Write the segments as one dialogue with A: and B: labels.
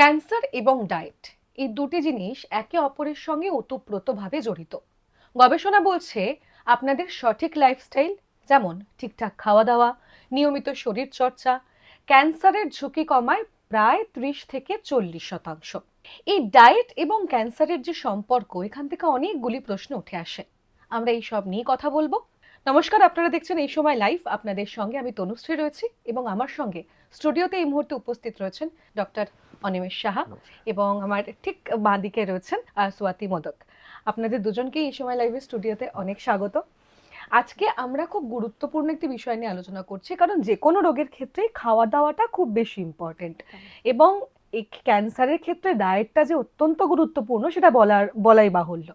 A: Cancer এবং diet এই দুটি জিনিস একে অপরের সঙ্গে ওতপ্রোতভাবে জড়িত। গবেষণা বলছে আপনাদের সঠিক লাইফস্টাইল, যেমন ঠিকঠাক খাওয়া দাওয়া, নিয়মিত শরীর চর্চা, ক্যান্সারের ঝুঁকি কমায় প্রায় 30 থেকে 40%। এই ডায়েট এবং ক্যান্সারের যে সম্পর্ক, এখান থেকে অনেকগুলি প্রশ্ন উঠে আসে। আমরা এই সব নিয়ে কথা বলবো। নমস্কার, আপনারা দেখছেন এই সময় লাইভ। আপনাদের সঙ্গে আমি তনুশ্রী রয়েছি এবং আমার সঙ্গে স্টুডিওতে এই মুহূর্তে উপস্থিত রয়েছেন ডক্টর অনিমেষ সাহা
B: নমস্কার।
A: এবং আমার ঠিক বাঁদিকে রয়েছেন সোয়াতি মোদক। আপনাদের দুজনকেই এই সময় লাইভে স্টুডিওতে অনেক স্বাগত। আজকে আমরা খুব গুরুত্বপূর্ণ একটি বিষয় নিয়ে আলোচনা করছি, কারণ যে কোনো রোগের ক্ষেত্রে খাওয়া দাওয়াটা খুব বেশি ইম্পর্টেন্ট এবং এই ক্যান্সারের ক্ষেত্রে ডায়েটটা যে অত্যন্ত গুরুত্বপূর্ণ সেটা বলাই বাহুল্য।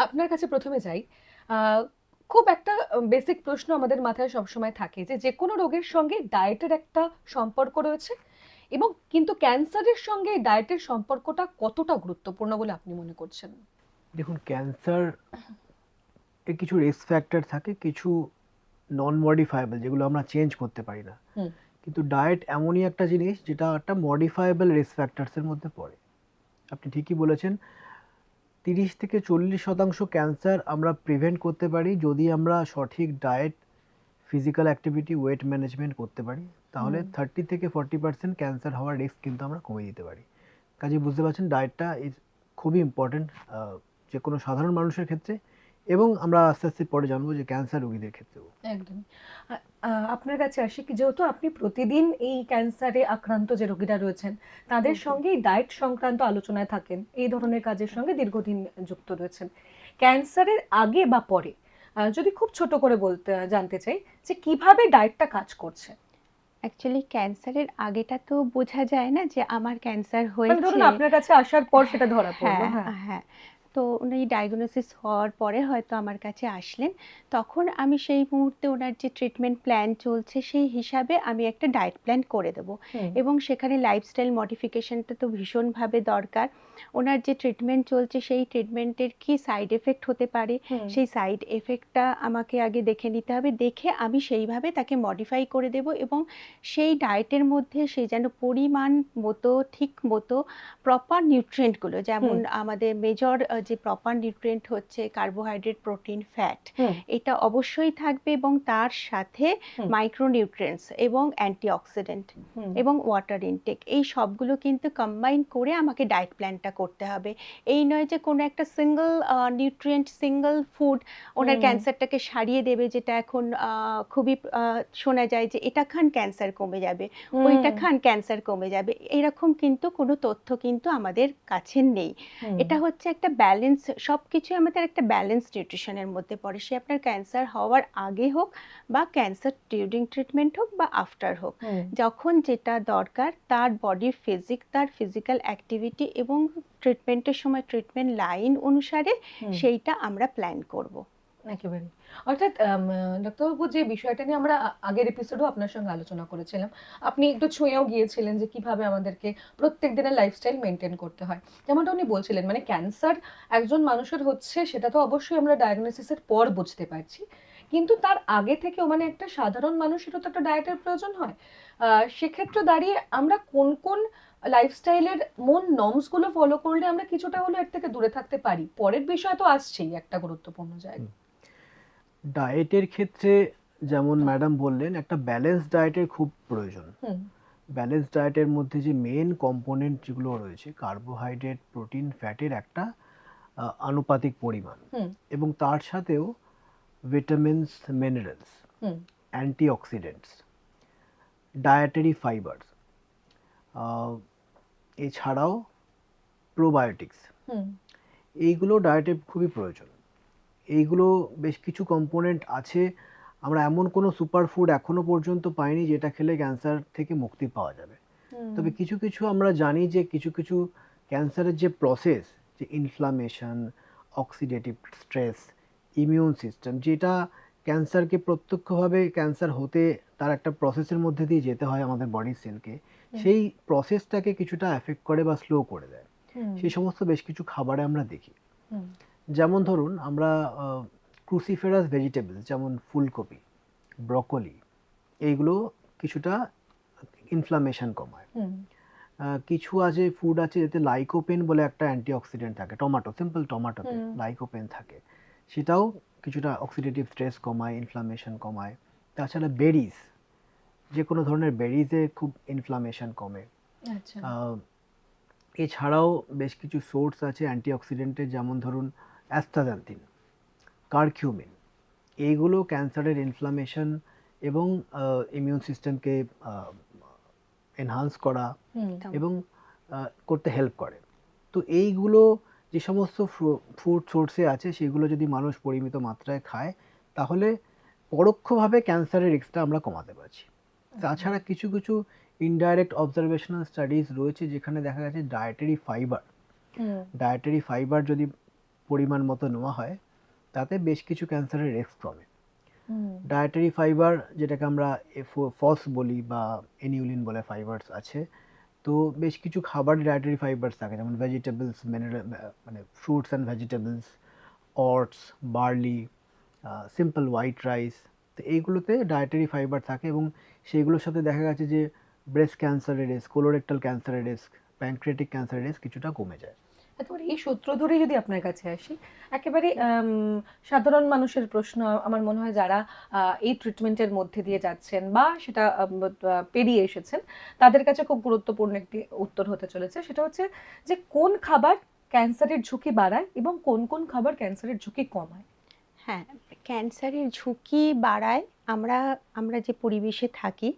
A: আপনার কাছে প্রথমে যাই। আহ, খুব একটা বেসিক প্রশ্ন আমাদের মাথায় সবসময় থাকে যে যে কোনো রোগের সঙ্গে ডায়েটের একটা সম্পর্ক রয়েছে, এবং কিন্তু ক্যান্সারের সঙ্গে ডায়েটের সম্পর্কটা কতটা গুরুত্বপূর্ণ বলে আপনি মনে করছেন?
B: দেখুন, ক্যান্সার এর কিছু রিস্ক ফ্যাক্টর থাকে, কিছু নন মডিফায়েবল, যেগুলো আমরা চেঞ্জ করতে পারি না।
A: হুম।
B: কিন্তু ডায়েট এমনই একটা জিনিস যেটা একটা মডিফায়েবল রিস্ক ফ্যাক্টরসের মধ্যে পড়ে। আপনি ঠিকই বলেছেন, 30 থেকে 40% ক্যান্সার আমরা প্রিভেন্ট করতে পারি যদি আমরা সঠিক diet, physical activity, wait management করতে পারি। তাহলে 30 থেকে 40% ক্যান্সার হওয়ার রিস্ক কিন্তু আমরা কমিয়ে দিতে পারি। কাজে বুঝতে পারছেন, ডায়েটটা ইজ খুবই ইম্পর্টেন্ট যে কোনো সাধারণ মানুষের ক্ষেত্রে, এবং আমরা আস্তে আস্তে পরে জানবো যে ক্যান্সার রোগীদের ক্ষেত্রেও।
A: একদম। আপনার কাছে আসি কি, যেহেতু আপনি প্রতিদিন এই ক্যান্সারে আক্রান্ত যে রোগীরা রয়েছেন তাদের সঙ্গে ডায়েট সংক্রান্ত আলোচনায় থাকেন, এই ধরনের কাজের সঙ্গে দীর্ঘদিন যুক্ত রয়েছেন, ক্যান্সারের আগে বা পরে যদি খুব ছোট করে বলতে জানতে চাই যে কিভাবে ডায়েটটা কাজ করছে।
C: অ্যাকচুয়ালি ক্যান্সারের আগেটা তো বোঝা যায় না যে আমার ক্যান্সার
A: মানে ধরুন
C: হয়েছে।
A: আপনার কাছে আসার পর সেটা ধরা পড়লো।
C: হ্যাঁ,
A: হ্যাঁ।
C: হ্যাঁ। তো উনি ডায়াগনোসিস হওয়ার পরে হয়তো আমার কাছে আসলেন। তখন আমি সেই মুহূর্তে ওনার যে ট্রিটমেন্ট প্ল্যান চলছে সেই হিসাবে আমি একটা ডায়েট প্ল্যান করে দেব।
A: হুম।
C: এবং সেখানে লাইফস্টাইল মডিফিকেশনটা তো ভীষণভাবে দরকার। ওনার যে ট্রিটমেন্ট চলছে সেই ট্রিটমেন্টের কি সাইড এফেক্ট হতে পারে,
A: হুম।
C: সেই সাইড এফেক্টটা আমাকে আগে দেখে নিতে হবে। দেখে আমি সেইভাবে তাকে মডিফাই করে দেব এবং সেই ডায়েটের মধ্যে সে যেন পরিমাণ মতো, ঠিক মতো প্রপার নিউট্রিয়েন্টগুলো, যেমন আমাদের মেজর যে প্রপার নিউট্রিয়েন্ট হচ্ছে কার্বোহাইড্রেট, প্রোটিন, ফ্যাট, এটা অবশ্যই থাকবে এবং তার সাথে মাইক্রোনিউট্রিয়েন্টস এবং অ্যান্টিঅক্সিডেন্ট এবং ওয়াটার ইনটেক, এই সবগুলো কিন্তু কম্বাইন করে আমাকে ডায়েট প্ল্যানটা করতে হবে। এই নয় যে কোনো একটা সিঙ্গল নিউট্রিয়েন্ট, সিঙ্গল ফুড ওনার ক্যান্সারটাকে সারিয়ে দেবে, যেটা এখন খুবই শোনা যায় যে এটা খান ক্যান্সার কমে যাবে, ওইটা খান ক্যান্সার কমে যাবে। এরকম কিন্তু কোনো তথ্য কিন্তু আমাদের কাছে নেই। এটা হচ্ছে একটা ব্যালেন্স, সব কিছু আমাদের একটা ব্যালেন্স নিউট্রিশনের মধ্যে পড়ে। সে আপনার ক্যান্সার হওয়ার আগে হোক বা ক্যান্সার ডিউরিং ট্রিটমেন্ট হোক বা আফটার হোক, যখন যেটা দরকার তার বডির তার ফিজিক্যাল অ্যাক্টিভিটি এবং ট্রিটমেন্টের সময় ট্রিটমেন্ট লাইন অনুসারে সেইটা আমরা প্ল্যান করব।
A: একেবারে। অর্থাৎ ডাক্তারবাবু, যে বিষয়টা নিয়ে আমরা আগের এপিসোডেও আপনার সঙ্গে আলোচনা করেছিলাম, আপনি একটু ছুঁয়েও গিয়েছিলেন যে কিভাবে আমাদেরকে প্রত্যেক দিনের লাইফস্টাইল মেনটেন করতে হয়। যেমনটা উনি বলছিলেন, মানে ক্যান্সার একজন মানুষের হচ্ছে সেটা তো অবশ্যই আমরা ডায়াগনোসিসের পর বুঝতে পারছি, কিন্তু তার আগে থেকেও মানে একটা সাধারণ মানুষেরও তো একটা ডায়েটের প্রয়োজন হয়। সেক্ষেত্রে দাঁড়িয়ে আমরা কোন কোন লাইফস্টাইলের নর্মস গুলো ফলো করলে আমরা কিছুটা হলেও এর থেকে দূরে থাকতে পারি, পরের বিষয় তো আসছেই একটা গুরুত্বপূর্ণ জায়গা।
B: ডায়েটের ক্ষেত্রে যেমন ম্যাডাম বললেন, একটা ব্যালেন্স ডায়েটের খুব প্রয়োজন। ব্যালেন্স ডায়েটের মধ্যে যে মেন কম্পোনেন্ট যেগুলো রয়েছে, কার্বোহাইড্রেট, প্রোটিন, ফ্যাটের একটা আনুপাতিক পরিমাণ, এবং তার সাথেও vitamins, minerals, antioxidants, dietary fibres, এছাড়াও প্রোবায়োটিক্স, এইগুলো ডায়েটে খুবই প্রয়োজন। এইগুলো বেশ কিছু কম্পোনেন্ট আছে। আমরা এমন কোনো সুপার ফুড এখনো পর্যন্ত পাইনি যেটা খেলে ক্যান্সার থেকে মুক্তি পাওয়া যাবে। তবে কিছু কিছু আমরা জানি যে কিছু কিছু ক্যান্সারের যে প্রসেস, যে inflammation, oxidative stress, immune system, যেটা ক্যান্সারকে প্রত্যক্ষভাবে ক্যান্সার হতে তার একটা প্রসেসের মধ্যে দিয়ে যেতে হয় আমাদের বডির সেলকে, সেই প্রসেসটাকে কিছুটা এফেক্ট করে বা স্লো করে দেয়। সেই সমস্ত বেশ কিছু খাবারে আমরা দেখি। যেমন ধরুন, আমরা ক্রুসিফেরাস ভেজিটেবলস যেমন ফুলকপি, ব্রকলি, এইগুলো কিছুটা ইনফ্লামেশন কমায়। কিছু আছে ফুড আছে যাতে লাইকোপেন বলে একটা অ্যান্টিঅক্সিডেন্ট থাকে, টমেটো, সিম্পল টমেটোতে লাইকোপেন থাকে, সেটাও কিছুটা অক্সিডেটিভ স্ট্রেস কমায়, ইনফ্লামেশন কমায়। তাছাড়া বেরিজ, যে কোনো ধরনের বেরিজে খুব ইনফ্লামেশন কমে।
A: আচ্ছা।
B: এছাড়াও বেশ কিছু সোর্স আছে অ্যান্টিঅক্সিডেন্টের, যেমন ধরুন অ্যাস্টাজান্থিন, কারকিউমিন, এইগুলো ক্যান্সারের ইনফ্লামেশন এবং ইমিউন সিস্টেমকে এনহান্স করা এবং করতে হেল্প করে। তো এইগুলো যে সমস্ত ফুড সোর্সে আছে, সেগুলো যদি মানুষ পরিমিত মাত্রায় খায়, তাহলে পরোক্ষভাবে ক্যান্সারের রিস্কটা আমরা কমাতে পারছি। তাছাড়া কিছু কিছু ইনডাইরেক্ট অবজারভেশনাল স্টাডিজ রয়েছে, যেখানে দেখা গেছে ডায়েটারি ফাইবার যদি পরিমাণ মতো নেওয়া হয়, তাতে বেশ কিছু ক্যান্সারের রিস্ক কমে। ডায়েটারি ফাইবার, যেটাকে আমরা ফস বলি বা এনিউলিন বলে ফাইবারস আছে, তো বেশ কিছু খাবার ডায়েটারি ফাইবারস থাকে, যেমন ভেজিটেবলস, মানে fruits and vegetables, oats, barley, simple white rice, তো এইগুলোতে ডায়েটারি ফাইবার থাকে এবং সেইগুলোর সাথে দেখা গেছে যে ব্রেস্ট ক্যান্সারের রিস্ক, কোলোরেক্টাল ক্যান্সারের রিস্ক, প্যানক্রিয়াটিক ক্যান্সারের রিস্ক কিছুটা কমে যায়।
A: একেবারে এই সূত্র ধরেই যদি আপনার কাছে আসি, একেবারে সাধারণ মানুষের প্রশ্ন, আমার মনে হয় যারা এই ট্রিটমেন্টের মধ্যে দিয়ে যাচ্ছেন বা সেটা পেরিয়ে এসেছেন, তাদের কাছে খুব গুরুত্বপূর্ণ একটি উত্তর হতে চলেছে। সেটা হচ্ছে যে কোন খাবার ক্যান্সারের ঝুঁকি বাড়ায় এবং কোন কোন খাবার ক্যান্সারের ঝুঁকি কমায়।
C: হ্যাঁ, ক্যান্সারের ঝুঁকি বাড়ায় আমরা আমরা যে পরিবেশে থাকি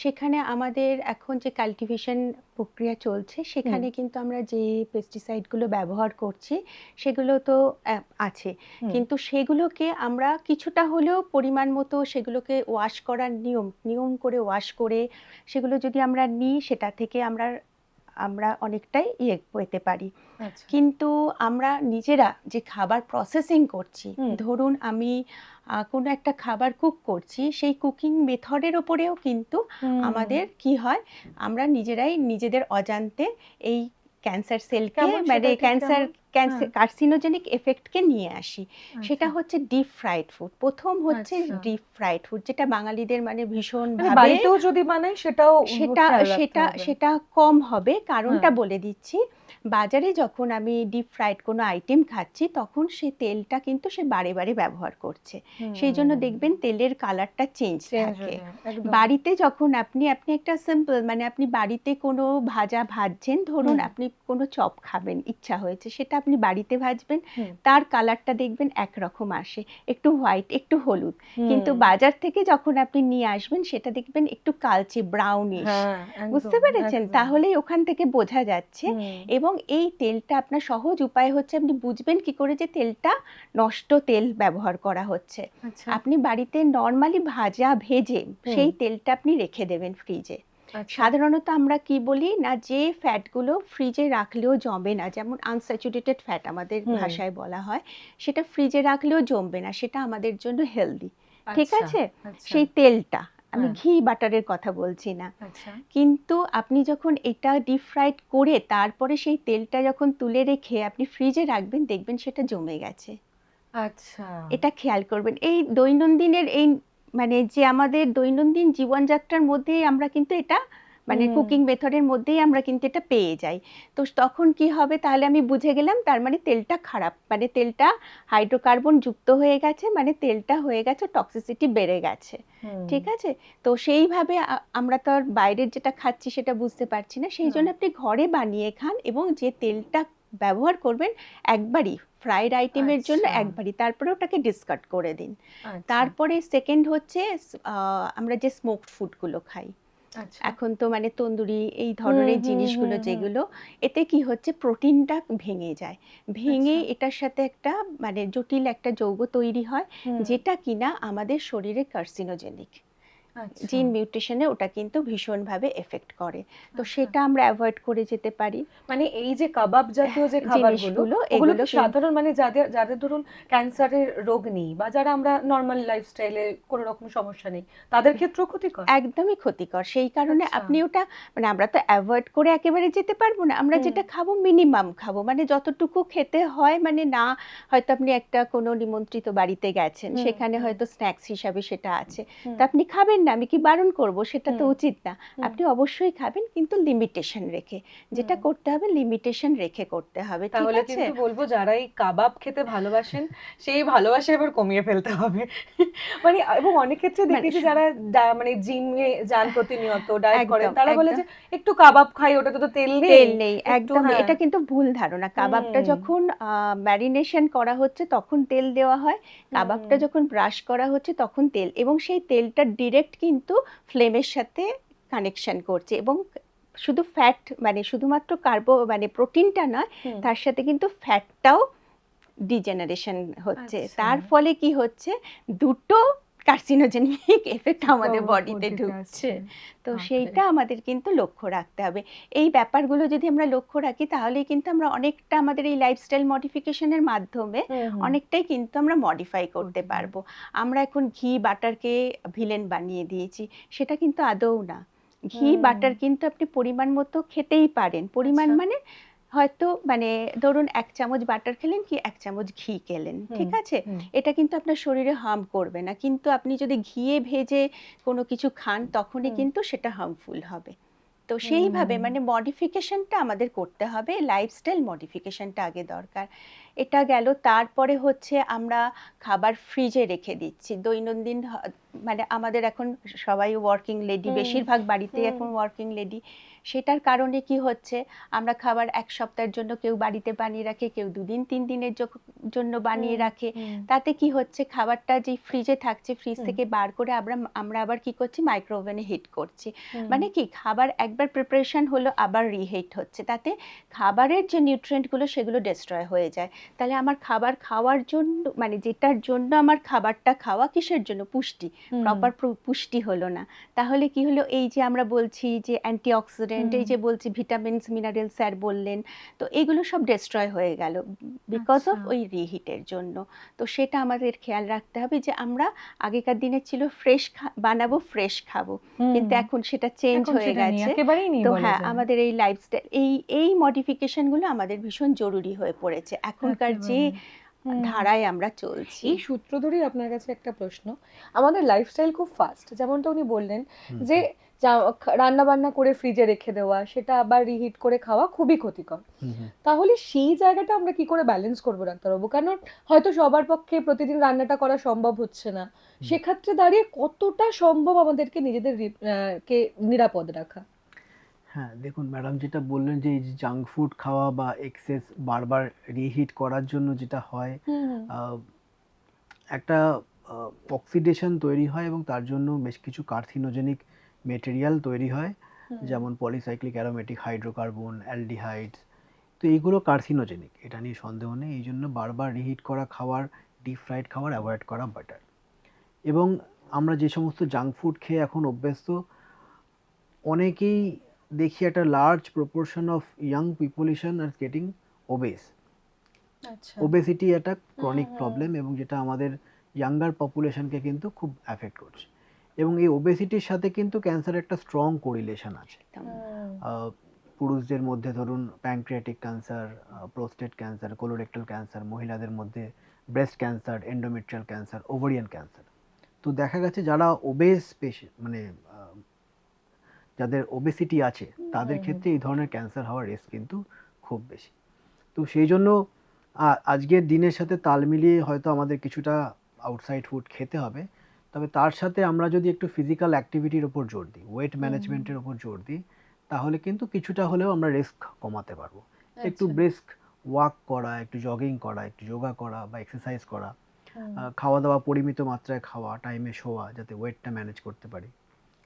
C: সেখানে। আমাদের এখন যে কাল্টিভেশন প্রক্রিয়া চলছে সেখানে কিন্তু আমরা যে পেস্টিসাইডগুলো ব্যবহার করছি সেগুলো তো আছে, কিন্তু সেগুলোকে আমরা কিছুটা হলেও পরিমাণ মতো সেগুলোকে ওয়াশ করার নিয়ম করে ওয়াশ করে সেগুলো যদি আমরা নিই, সেটা থেকে আমরা অনেকটাই পেতে পারি। কিন্তু আমরা নিজেরা যে খাবার প্রসেসিং করছি, ধরুন আমি কোনো একটা খাবার কুক করছি, সেই কুকিং মেথডের ওপরেও কিন্তু আমাদের কি হয়, আমরা নিজেরাই নিজেদের অজান্তে এই ক্যান্সার সেলকে, মানে কার্সিনোজেনিক এফেক্টকে নিয়ে আসি। সেটা হচ্ছে ডিপ ফ্রাইড ফুড। প্রথম হচ্ছে ডিপ ফ্রাইড ফুড, যেটা বাঙালিদের মানে ভীষণ ভাবে,
A: বাড়িতেও যদি বানাই সেটাও
C: সেটা কম হবে। কারণটা বলে দিচ্ছি, বাজারে যখন আমি ডিপ ফ্রাইড কোনো আইটেম খাচ্ছি, তখন সে তেলটা কিন্তু সে বারে বারে ব্যবহার করছে, সেই জন্য দেখবেন তেলের কালারটা চেঞ্জ থাকে। বাড়িতে যখন আপনি একটা সিম্পল, মানে আপনি বাড়িতে কোনো ভাজা ভাজছেন, ধরুন আপনি কোনো চপ খাবেন, ইচ্ছা হয়েছে, সেটা আপনি বাড়িতে ভাজবেন, তার কালারটা দেখবেন একরকম আসে, একটু হোয়াইট, একটু হলুদ। কিন্তু বাজার থেকে যখন আপনি নিয়ে আসবেন, সেটা দেখবেন একটু কালচে, ব্রাউনিশ। বুঝতে পেরেছেন? তাহলেই ওখান থেকে বোঝা যাচ্ছে। এবং এই তেলটা আপনার সহজ উপায় হচ্ছে, আপনি বুঝবেন কি করে যে তেলটা নষ্ট তেল ব্যবহার করা হচ্ছে। আপনি বাড়িতে নর্মালি ভাজা ভেজে সেই তেলটা আপনি রেখে দেবেন ফ্রিজে। সাধারণত আমরা কি বলি না, যে ফ্যাটগুলো ফ্রিজে রাখলেও জমে না, যেমন আনস্যাচুরেটেড ফ্যাট আমাদের ভাষায় বলা হয়, সেটা ফ্রিজে রাখলেও জমবে না, সেটা আমাদের জন্য হেলদি। ঠিক আছে? সেই তেলটা, আমি ঘি বাটারের কথা বলছি না। কিন্তু আপনি যখন এটা ডিপ ফ্রাইড করে তারপরে সেই তেলটা যখন তুলে রেখে আপনি ফ্রিজে রাখবেন, দেখবেন সেটা জমে গেছে।
A: আচ্ছা,
C: এটা খেয়াল করবেন। এই দৈনন্দিনের এই মানে যে আমাদের দৈনন্দিন জীবনযাত্রার মধ্যেই আমরা কিন্তু এটা, মানে কুকিং মেথডের মধ্যেই আমরা কিন্তু এটা পেয়ে যাই। তো তখন কি হবে, তাহলে আমি বুঝে গেলাম তার মানে তেলটা খারাপ, মানে তেলটা হাইড্রোকার্বন যুক্ত হয়ে গেছে, মানে তেলটা হয়ে গেছে টক্সিসিটি বেড়ে গেছে। ঠিক আছে? তো সেইভাবে আমরা তো আর বাইরের যেটা খাচ্ছি সেটা বুঝতে পারছি না, সেই জন্য আপনি ঘরে বানিয়ে খান এবং যে তেলটা ব্যবহার করবেন একবারই ফ্রাইড আইটেমের জন্য, একবারই, তারপরে ওটাকে ডিসকার্ড করে দিন। তারপরে সেকেন্ড হচ্ছে আমরা যে স্মোকড ফুডগুলো খাই এখন, তো মানে তন্দুরি, এই ধরনের জিনিসগুলো যেগুলো, এতে কি হচ্ছে, প্রোটিনটা ভেঙে যায়, ভেঙে এটার সাথে একটা মানে জটিল একটা যৌগ তৈরি হয়, যেটা কিনা আমাদের শরীরে কার্সিনোজেনিক। জিন মিউটেশনে ওটা কিন্তু ভীষণভাবে এফেক্ট করে। তো সেটা আমরা অ্যাভয়েড করে যেতে পারি।
A: মানে এই যে কাবাব জাতীয় যে খাবারগুলো, এগুলো সাধারণ, মানে যাদের ধরুন ক্যান্সারের রোগ নেই বা যারা আমরা নরমাল লাইফস্টাইলে কোনো রকম সমস্যা নেই, তাদের ক্ষেত্রেও ক্ষতিকর,
C: একদমই ক্ষতিকর। সেই কারণে আপনি ওটা, মানে আমরা তো অ্যাভয়েড করে একেবারে যেতে পারবো না, আমরা যেটা খাবো মিনিমাম খাবো, মানে যতটুকু খেতে হয়, মানে না হয়তো আপনি একটা কোনো নিমন্ত্রিত বাড়িতে গেছেন, সেখানে হয়তো স্ন্যাক্স হিসাবে সেটা আছে, তো আপনি খাবেন না, আমি কি বারণ করব, সেটা তো
A: হুম।
C: উচিত না।
A: হুম।
C: আপনি অবশ্যই খাবেন, কিন্তু লিমিটেশন রেখে। যেটা
A: হুম।
C: করতে হবে লিমিটেশন রেখে করতে হবে, ঠিক
A: তাহলে
C: আছে?
A: কিন্তু বলবো যারা এই কাবাব খেতে ভালোবাসেন সেই ভালোবাসা এবার কমিয়ে ফেলতে হবে। মানে এবং অনেক ক্ষেত্রে
C: মানে
A: দেখেছি যারা মানে জিমে যান প্রতিনিয়ত ডায়েট করেন
C: একদম,
A: তারা বলে
C: একদম।
A: যে একটু কাবাব খাই ওটাতে তো তেল নেই
C: তেল নেই,
A: একটু
C: একদমই।
A: হ্যাঁ
C: এটা কিন্তু ভুল ধারণা। কাবাবটা
A: হুম
C: যখন ম্যারিনেশন করা হচ্ছে তখন তেল দেওয়া হয়। কাবাবটা
A: হুম
C: যখন ব্রাশ করা হচ্ছে তখন তেল, এবং সেই তেলটা ডিরেক্ট কিন্তু ফ্লেমের সাথে কানেকশন করছে, এবং শুধু ফ্যাট মানে শুধুমাত্র মানে প্রোটিনটা নয়,
A: হুম
C: তার সাথে কিন্তু ফ্যাটটাও ডিজেনারেশন হচ্ছে।
A: আচ্ছা
C: তার ফলে কি হচ্ছে, দুটো কার্সিনোজেনিক এফেক্ট আমাদের বডিতে
A: বডিতে
C: ঢুকছে।
A: আসছে
C: তো
A: বাপরে
C: সেইটা আমাদের কিন্তু লক্ষ্য রাখতে হবে। এই ব্যাপারগুলো যদি আমরা লক্ষ্য রাখি তাহলেই কিন্তু আমরা অনেকটা আমাদের এই লাইফস্টাইল মডিফিকেশনের মাধ্যমে
A: হুম
C: অনেকটাই কিন্তু আমরা মডিফাই করতে
A: করতে
C: পারবো। আমরা এখন ঘি বাটারকে ভিলেন বানিয়ে দিয়েছি, সেটা কিন্তু আদৌ না। ঘি
A: হুম
C: বাটার কিন্তু আপনি পরিমাণ মতো খেতেই পারেন। পরিমাণ
A: আচ্ছা
C: মানে হয়তো মানে ধরুন ১ চামচ বাটার খেলেন কি ১ চামচ ঘি খেলেন,
A: হুম
C: ঠিক আছে?
A: হুম
C: এটা কিন্তু আপনার শরীরে হার্ম করবে না। কিন্তু আপনি যদি ঘিয়ে ভেজে কোনো কিছু খান তখনই
A: হুম
C: কিন্তু সেটা হার্মফুল হবে। তো সেইভাবে
A: হুম
C: মানে মডিফিকেশনটা আমাদের করতে হবে, লাইফস্টাইল মডিফিকেশনটা আগে দরকার। এটা গেল। তারপরে হচ্ছে আমরা খাবার ফ্রিজে রেখে দিচ্ছি। দৈনন্দিন মানে আমাদের এখন সবাই ওয়ার্কিং লেডি,
A: হুম
C: বেশিরভাগ বাড়িতেই
A: হুম
C: এখন ওয়ার্কিং লেডি। সেটার কারণে কি হচ্ছে, আমরা খাবার ১ সপ্তাহের জন্য কেউ বাড়িতে বানিয়ে রাখে, কেউ ২ দিন ৩ দিনের জন্য বানিয়ে
A: হুম
C: রাখে।
A: হুম
C: তাতে কি হচ্ছে, খাবারটা যেই ফ্রিজে থাকছে, ফ্রিজ
A: হুম
C: থেকে বার করে আমরা আবার কি করছি, মাইক্রো ওভেনে হিট করছি।
A: হুম
C: মানে কি, খাবার একবার প্রিপারেশন হলো আবার রিহিট হচ্ছে। তাতে খাবারের যে নিউট্রিয়েন্টগুলো সেগুলো ডেস্ট্রয় হয়ে যায়। তাহলে আমার খাবার খাওয়ার জন্য মানে যেটার জন্য আমার খাবারটা খাওয়া, কিসের জন্য? পুষ্টি।
A: হুম
C: প্রপার পুষ্টি হলো না। তাহলে কি হলো, এই যে আমরা বলছি যে অ্যান্টিঅক্সিডেন্ট,
A: হুম
C: এই যে বলছি ভিটামিনস, মিনারেলস স্যার বললেন, তো এগুলো সব ডেস্ট্রয় হয়ে গেল বিকজ
A: আচ্ছা
C: অফ ওই রিহিটের জন্য। তো সেটা আমাদের খেয়াল রাখতে হবে যে আমরা আগেকার দিনে ছিল ফ্রেশ বানাবো, ফ্রেশ খাবো।
A: হুম
C: কিন্তু এখন সেটা চেঞ্জ
A: এখন
C: হয়ে
A: সেটা নেই
C: গেছে।
A: একেবারেই নেই
C: তো
A: বলা
C: হ্যাঁ,
A: যায়
C: আমাদের এই লাইফস্টাইল এই মডিফিকেশনগুলো আমাদের ভীষণ জরুরি হয়ে পড়েছে এখনকার যে
A: একেবারে হুম
C: ধারায় আমরা চলছি।
A: এই সূত্র ধরেই আপনার কাছে একটা প্রশ্ন আমাদের লাইফস্টাইল খুব ফাস্ট যেমনটা উনি বললেন
B: হুম
A: যে
B: হুম
A: রান্না বান্না করে ফ্রিজে রেখে দেওয়া সেটা আবার রিহিট করে খাওয়া খুবই ক্ষতিকর
B: হুম হুম।
A: তাহলে সেই জায়গাটা আমরা কি করে ব্যালেন্স করবো ডাক্তারবাবু কারণ হয়তো সবার পক্ষে প্রতিদিন রান্নাটা করা সম্ভব হচ্ছে না
B: হুম।
A: সেক্ষেত্রে দাঁড়িয়ে কতটা সম্ভব আমাদেরকে নিজেদের কে নিরাপদ রাখা
B: হ্যাঁ, দেখুন ম্যাডাম যেটা বললেন যে এই যে জাঙ্ক ফুড খাওয়া বা এক্সেস বারবার রিহিট করার জন্য যেটা হয়,
A: হুম হুম
B: আহ, একটা অক্সিডেশন তৈরি হয় এবং তার জন্য বেশ কিছু কার্সিনোজেনিক মেটেরিয়াল তৈরি হয়,
A: হুম
B: যেমন পলিসাইক্লিক অ্যারোমেটিক হাইড্রোকার্বন, অ্যালডিহাইডস। তো এইগুলো কার্সিনোজেনিক, এটা নিয়ে সন্দেহ নেই। এই জন্য বারবার রিহিট করা খাবার, ডিপ ফ্রাইড খাবার অ্যাভয়েড করা বেটার। এবং আমরা যে সমস্ত জাঙ্ক ফুড খেয়ে এখন অভ্যস্ত, অনেকেই দেখি একটা large proportion of young population are getting obese.
A: আচ্ছা
B: ওবেসিটি একটা
A: হুম
B: ক্রনিক
A: হুম
B: প্রবলেম এবং যেটা আমাদের ইয়াঙ্গার পপুলেশনকে কিন্তু খুব অ্যাফেক্ট করছে। এবং এই ওবেসিটির সাথে কিন্তু ক্যান্সারের একটা স্ট্রং কোরিলেশন আছে।
C: একদম।
A: হুম
B: আহ, পুরুষদের মধ্যে ধরুন pancreatic cancer, prostate cancer, colorectal cancer, মহিলাদের মধ্যে breast cancer, endometrial cancer, ovarian cancer. তো দেখা গেছে যারা ওবেস পেশেন্ট মানে যাদের ওবেসিটি আছে তাদের
A: হুম
B: ক্ষেত্রে এই ধরনের ক্যান্সার হওয়ার রিস্ক কিন্তু খুব বেশি। তো সেই জন্য আজকের দিনের সাথে তাল মিলিয়ে হয়তো আমাদের কিছুটা আউটসাইড ফুড খেতে হবে, তবে তার সাথে আমরা যদি একটু ফিজিক্যাল অ্যাক্টিভিটির ওপর জোর দিই, ওয়েট
A: হুম
B: ম্যানেজমেন্টের ওপর জোর দিই, তাহলে কিন্তু কিছুটা হলেও আমরা রিস্ক কমাতে পারবো। একটু
A: আচ্ছা
B: ব্রিস্ক ওয়াক করা, একটু জগিং করা, একটু যোগা করা বা এক্সারসাইজ করা,
A: হুম
B: খাওয়া দাওয়া পরিমিত মাত্রায় খাওয়া, টাইমে শোয়া, যাতে ওয়েটটা ম্যানেজ করতে পারি,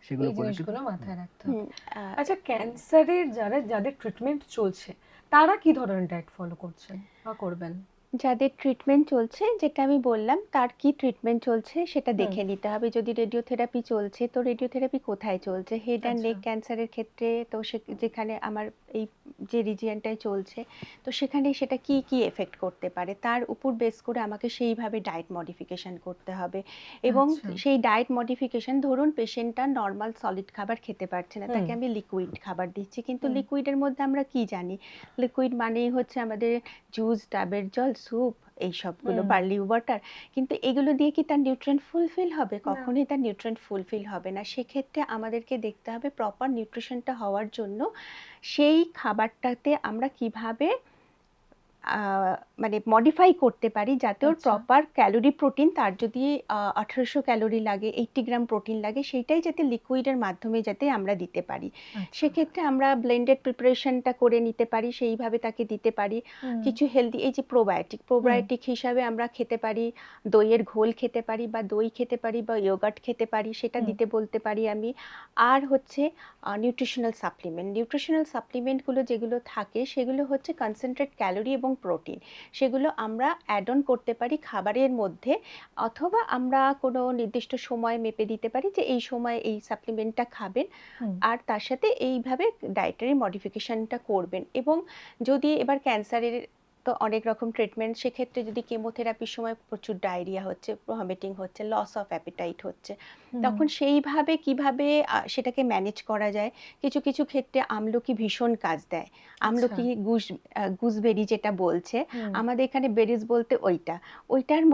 B: সেগুলো
A: এই
B: করে কিন্তু
A: জিনিসগুলো মাথায় রাখতে হবে
C: হুম, আহ,
A: আচ্ছা ক্যান্সারের যাদের ট্রিটমেন্ট চলছে তারা কি ধরনের ডায়েট ফলো করছেন বা করবেন
C: যাদের ট্রিটমেন্ট চলছে, যেটা আমি বললাম, তার কি ট্রিটমেন্ট চলছে সেটা
A: হুম
C: দেখে নিতে হবে। যদি রেডিওথেরাপি চলছে, তো রেডিওথেরাপি কোথায় চলছে? হেড অ্যান্ড
A: আচ্ছা
C: নেক ক্যান্সারের ক্ষেত্রে তো যেখানে আমার এই যে রিজিয়নটায় চলছে, তো সেখানে সেটা কি কি এফেক্ট করতে পারে, তার উপর বেস করে আমাকে সেইভাবে ডায়েট মডিফিকেশন করতে হবে। এবং
A: আচ্ছা
C: সেই ডায়েট মডিফিকেশন, ধরুন পেশেন্টটা নর্মাল সলিড খাবার খেতে পারছে না,
A: হুম
C: তাকে আমি লিকুইড খাবার দিচ্ছি। কিন্তু
A: হুম
C: লিকুইডের মধ্যে আমরা কি জানি? লিকুইড মানেই হচ্ছে আমাদের জুস, ডাবের জল, স্যুপ, এই সবগুলো
A: হুম।
C: বার্লি ওয়াটার, কিন্তু এগুলো দিয়ে কি তার নিউট্রিয়েন্ট ফুলফিল হবে?
A: না।
C: কখনোই তার নিউট্রিয়েন্ট ফুলফিল হবে না। সেক্ষেত্রে আমাদেরকে দেখতে হবে প্রপার নিউট্রিশনটা হওয়ার জন্য সেই খাবারটাতে আমরা কিভাবে মানে মডিফাই করতে পারি যাতে ওর
A: আচ্ছা।
C: প্রপার ক্যালোরি প্রোটিন, তার যদি 1800 ক্যালোরি লাগে, 80 গ্রাম প্রোটিন লাগে, সেইটাই যাতে লিকুইডের মাধ্যমে যাতে আমরা দিতে পারি।
A: আচ্ছা।
C: সেক্ষেত্রে আমরা ব্লেন্ডেড প্রিপারেশনটা করে নিতে পারি, সেইভাবে তাকে দিতে পারি।
A: হুম।
C: কিছু হেলদি, এই যে প্রোবায়োটিক হিসাবে আমরা খেতে পারি, দইয়ের ঘোল খেতে পারি বা দই খেতে পারি বা ইয়োগার্ট খেতে পারি, সেটা
A: হুম।
C: দিতে বলতে পারি আমি। আর হচ্ছে নিউট্রিশনাল সাপ্লিমেন্টগুলো যেগুলো থাকে সেগুলো হচ্ছে কনসেন্ট্রেট ক্যালোরি এবং প্রোটিন। সেগুলো আমরা অ্যাড অন করতে পারি খাবারের মধ্যে, অথবা আমরা কোনো নির্দিষ্ট সময় মেপে দিতে পারি যে এই সময় এই সাপ্লিমেন্টটা খাবেন,
A: হুম।
C: আর তার সাথে এইভাবে ডায়েটারি মডিফিকেশনটা করবেন। এবং যদি এবার ক্যান্সারের তো অনেক রকম ট্রিটমেন্ট, সেক্ষেত্রে যদি কেমোথেরাপির সময় প্রচুর ডায়রিয়া হচ্ছে, ভমিটিং হচ্ছে, লস অফ অ্যাপিটাইট হচ্ছে,
A: হুম।
C: তখন সেইভাবে কিভাবে সেটাকে ম্যানেজ করা যায়। কিছু কিছু ক্ষেত্রে আমলকি ভীষণ কাজ দেয়। আমলকি, গুজবেরি যেটা বলছে,
A: হুম।
C: আমাদের এখানে বেরিজ বলতে ওইটার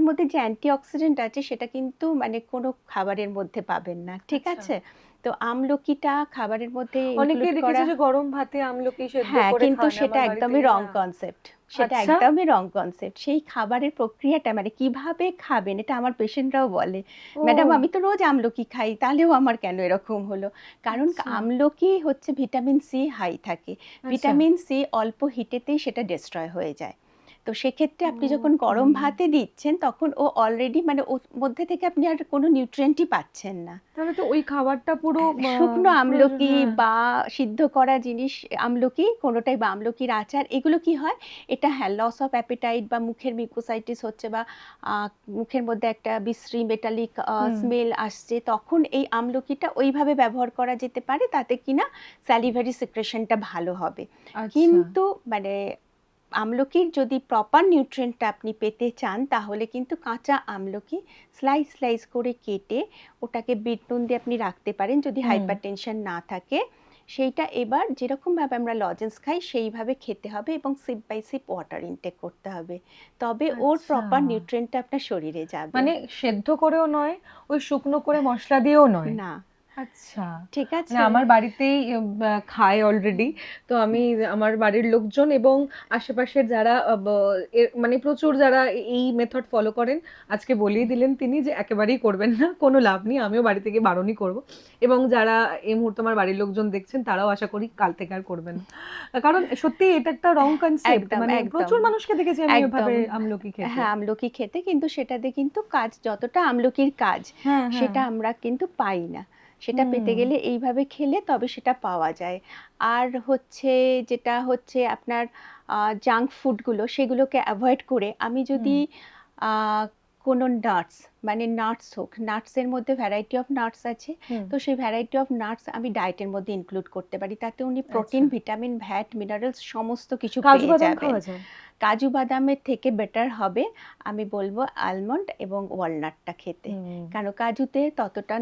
C: মধ্যে যে অ্যান্টিঅক্সিডেন্ট আছে সেটা কিন্তু মানে কোনো খাবারের মধ্যে পাবেন না, ঠিক
A: আচ্ছা।
C: আছে? তো আমলকিটা খাবারের মধ্যে
A: অনেকেই
C: ইনক্লুড
A: দেখেছি
C: করা।
A: যে গরম ভাতে আমলকি সেদ্ধ
C: হ্যাঁ,
A: করে
C: কিন্তু
A: খান
C: সেটা
A: আমার বাড়িতে।
C: একদমই রং
A: হ্যাঁ।
C: কনসেপ্ট। সেটা
A: আচ্ছা।
C: একদমই রং কনসেপ্ট। সেই খাবারের প্রক্রিয়াটা মানে কিভাবে খাবেন, এটা আমার পেশেন্টরাও বলে, ম্যাডাম
A: ও।
C: আমি তো রোজ আমলকি খাই, তাহলেও আমার কেন এরকম হলো? কারণ
A: আচ্ছা।
C: আমলকি হচ্ছে ভিটামিন সি হাই থাকে।
A: আচ্ছা।
C: ভিটামিন সি অল্প হিটেতেই সেটা ডেস্ট্রয় হয়ে যায়। তো সেক্ষেত্রে আপনি যখন
A: ওকে।
C: গরম ভাতে দিচ্ছেন তখন ও অলরেডি মানে ওর মধ্যে থেকে আপনি আর কোনো নিউট্রিয়েন্টই পাচ্ছেন না।
A: তাহলে তো ওই খাবারটা পুরো
C: শুকনো
A: প্রয়োজন।
C: আমলকি
A: হ্যাঁ।
C: বা সিদ্ধ করা জিনিস, আমলকি কোনোটাই বা আমলকির আচার, এগুলো কি হয়, এটা হ্যাঁ লস অফ অ্যাপিটাইট বা মুখের মিউকোসাইটিস হচ্ছে বা মুখের মধ্যে একটা বিশ্রী মেটালিক
A: হুম।
C: স্মেল আসছে, তখন এই আমলকিটা ওইভাবে ব্যবহার করা যেতে পারে, তাতে কিনা স্যালিভারি সিক্রেশনটা ভালো হবে।
A: আচ্ছা।
C: কিন্তু মানে আমলকির যদি প্রপার নিউট্রিয়েন্টটা আপনি পেতে চান, তাহলে কিন্তু কাঁচা আমলকি স্লাইস করে কেটে ওটাকে বিট নুন দিয়ে আপনি রাখতে পারেন যদি
A: হুম।
C: হাইপারটেনশন না থাকে। সেইটা এবার যেরকমভাবে আমরা লজেন্স খাই সেইভাবে খেতে হবে এবং sip by sip water intake করতে হবে, তবে ওর
A: আচ্ছা।
C: প্রপার নিউট্রিয়েন্টটা আপনার শরীরে যাবে।
A: মানে সেদ্ধ করেও নয়, ওই শুকনো করে মশলা দিয়েও নয়।
C: না,
A: আচ্ছা।
C: ঠিক
A: মানে
C: আছে।
A: আমার বাড়িতেই খায় অলরেডি। তো আমি আমার বাড়ির লোকজন এবং আশেপাশের যারা মানে প্রচুর যারা এই মেথড ফলো করেন, আজকে বলেই দিলেন তিনি যে একেবারেই করবেন না, কোনো লাভ নেই। আমিও বাড়ি থেকে বারণই করব। এবং যারা এই মুহূর্তে আমার বাড়ির লোকজন দেখছেন তারাও আশা করি কাল থেকে আর করবেন না। কারণ সত্যি এটা একটা রং কনসেপ্ট।
C: একদম
A: মানে
C: একদম
A: প্রচুর মানুষকে দেখেছি আমি এভাবে
C: একদম
A: আমলকি খেতে।
C: হ্যাঁ, আমলকি খেতে, কিন্তু সেটাতে কিন্তু কাজ, যতটা আমলকির কাজ
A: হ্যাঁ, হ্যাঁ।
C: সেটা আমরা কিন্তু পাই না। সেটা পেতে
A: হুম।
C: গেলে এইভাবে খেলে তবে সেটা পাওয়া যায়। আর হচ্ছে যেটা হচ্ছে আপনার জাঙ্ক ফুডগুলো, সেগুলোকে অ্যাভয়েড করে আমি
A: হুম।
C: যদি আহ, কোনো নাটস, মানে নাটস হোক, নাটসের মধ্যে ভ্যারাইটি অফ নাটস আছে,
A: হুম।
C: তো সেই ভ্যারাইটি অফ নাটস আমি ডায়েটের মধ্যে ইনক্লুড করতে পারি, তাতে উনি প্রোটিন,
A: আচ্ছা।
C: ভিটামিন, ভ্যাট, মিনারেলস সমস্ত কিছু
A: কাজু
C: পেয়ে
A: বাদাম
C: যাবেন।
A: খাওয়া যায়?
C: কাজু বাদামের থেকে বেটার হবে আমি বলবো আলমন্ড এবং ওয়ালনাটটা খেতে,
A: হুম।
C: কারণ কাজুতে ততটা